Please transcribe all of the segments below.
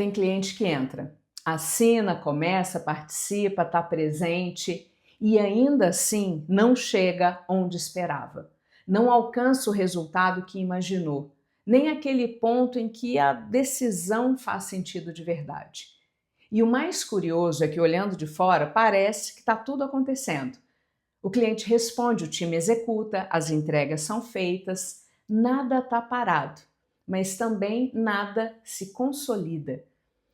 Tem cliente que entra, assina, começa, participa, está presente e ainda assim não chega onde esperava. Não alcança o resultado que imaginou, nem aquele ponto em que a decisão faz sentido de verdade. E o mais curioso é que, olhando de fora, parece que está tudo acontecendo. O cliente responde, o time executa, as entregas são feitas, nada está parado, mas também nada se consolida.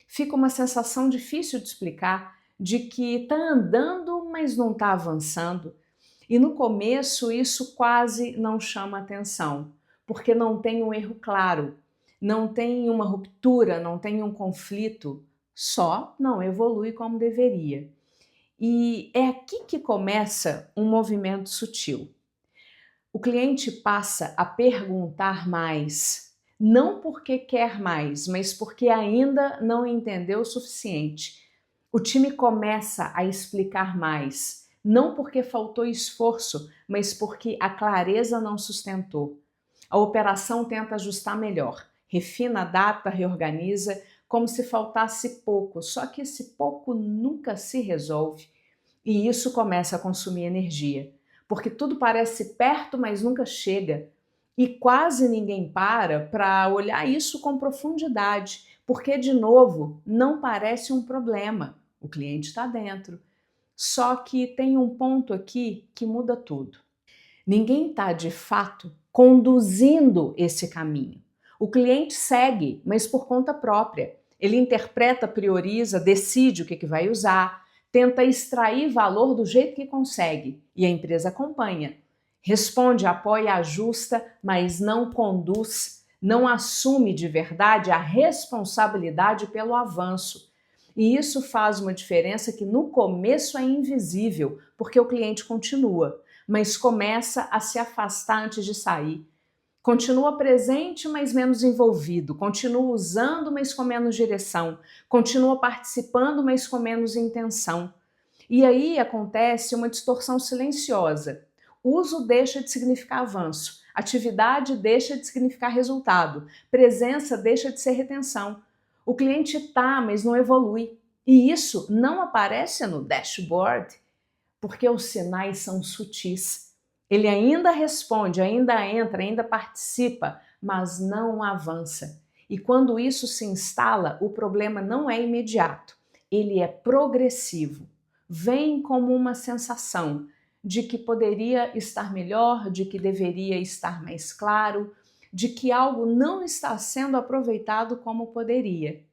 Fica uma sensação difícil de explicar de que está andando, mas não está avançando. E no começo isso quase não chama atenção, porque não tem um erro claro, não tem uma ruptura, não tem um conflito, só não evolui como deveria. E é aqui que começa um movimento sutil. O cliente passa a perguntar mais, não porque quer mais, mas porque ainda não entendeu o suficiente. O time começa a explicar mais, não porque faltou esforço, mas porque a clareza não sustentou. A operação tenta ajustar melhor, refina, adapta, reorganiza, como se faltasse pouco, só que esse pouco nunca se resolve. E isso começa a consumir energia, porque tudo parece perto, mas nunca chega. E quase ninguém para olhar isso com profundidade, porque, de novo, não parece um problema. O cliente está dentro. Só que tem um ponto aqui que muda tudo. Ninguém está, de fato, conduzindo esse caminho. O cliente segue, mas por conta própria. Ele interpreta, prioriza, decide o que vai usar, tenta extrair valor do jeito que consegue e a empresa acompanha. Responde, apoia, ajusta, mas não conduz, não assume de verdade a responsabilidade pelo avanço. E isso faz uma diferença que no começo é invisível, porque o cliente continua, mas começa a se afastar antes de sair. Continua presente, mas menos envolvido. Continua usando, mas com menos direção. Continua participando, mas com menos intenção. E aí acontece uma distorção silenciosa. Uso deixa de significar avanço. Atividade deixa de significar resultado. Presença deixa de ser retenção. O cliente está, mas não evolui. E isso não aparece no dashboard, porque os sinais são sutis. Ele ainda responde, ainda entra, ainda participa, mas não avança. E quando isso se instala, o problema não é imediato, ele é progressivo. Vem como uma sensação de que poderia estar melhor, de que deveria estar mais claro, de que algo não está sendo aproveitado como poderia.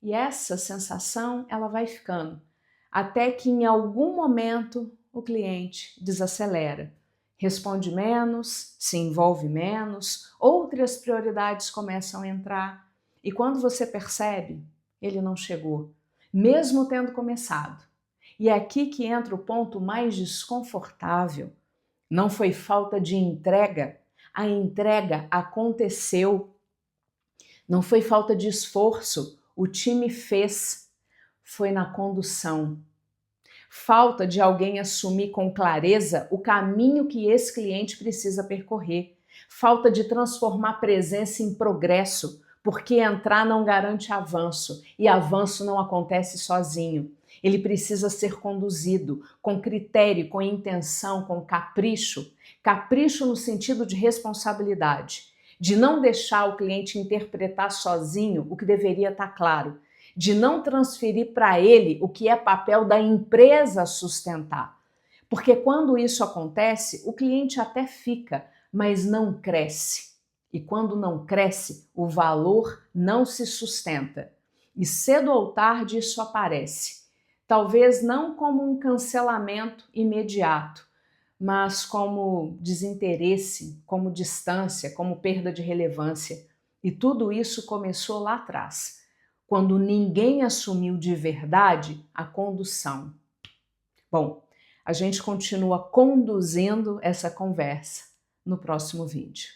E essa sensação, ela vai ficando, até que em algum momento o cliente desacelera, responde menos, se envolve menos, outras prioridades começam a entrar e quando você percebe, ele não chegou, mesmo tendo começado. E é aqui que entra o ponto mais desconfortável. Não foi falta de entrega, a entrega aconteceu. Não foi falta de esforço, o time fez, foi na condução. Falta de alguém assumir com clareza o caminho que esse cliente precisa percorrer. Falta de transformar presença em progresso, porque entrar não garante avanço e avanço não acontece sozinho. Ele precisa ser conduzido com critério, com intenção, com capricho. Capricho no sentido de responsabilidade, de não deixar o cliente interpretar sozinho o que deveria estar claro, de não transferir para ele o que é papel da empresa sustentar. Porque quando isso acontece, o cliente até fica, mas não cresce. E quando não cresce, o valor não se sustenta. E cedo ou tarde isso aparece. Talvez não como um cancelamento imediato, mas como desinteresse, como distância, como perda de relevância. E tudo isso começou lá atrás, quando ninguém assumiu de verdade a condução. Bom, a gente continua conduzindo essa conversa no próximo vídeo.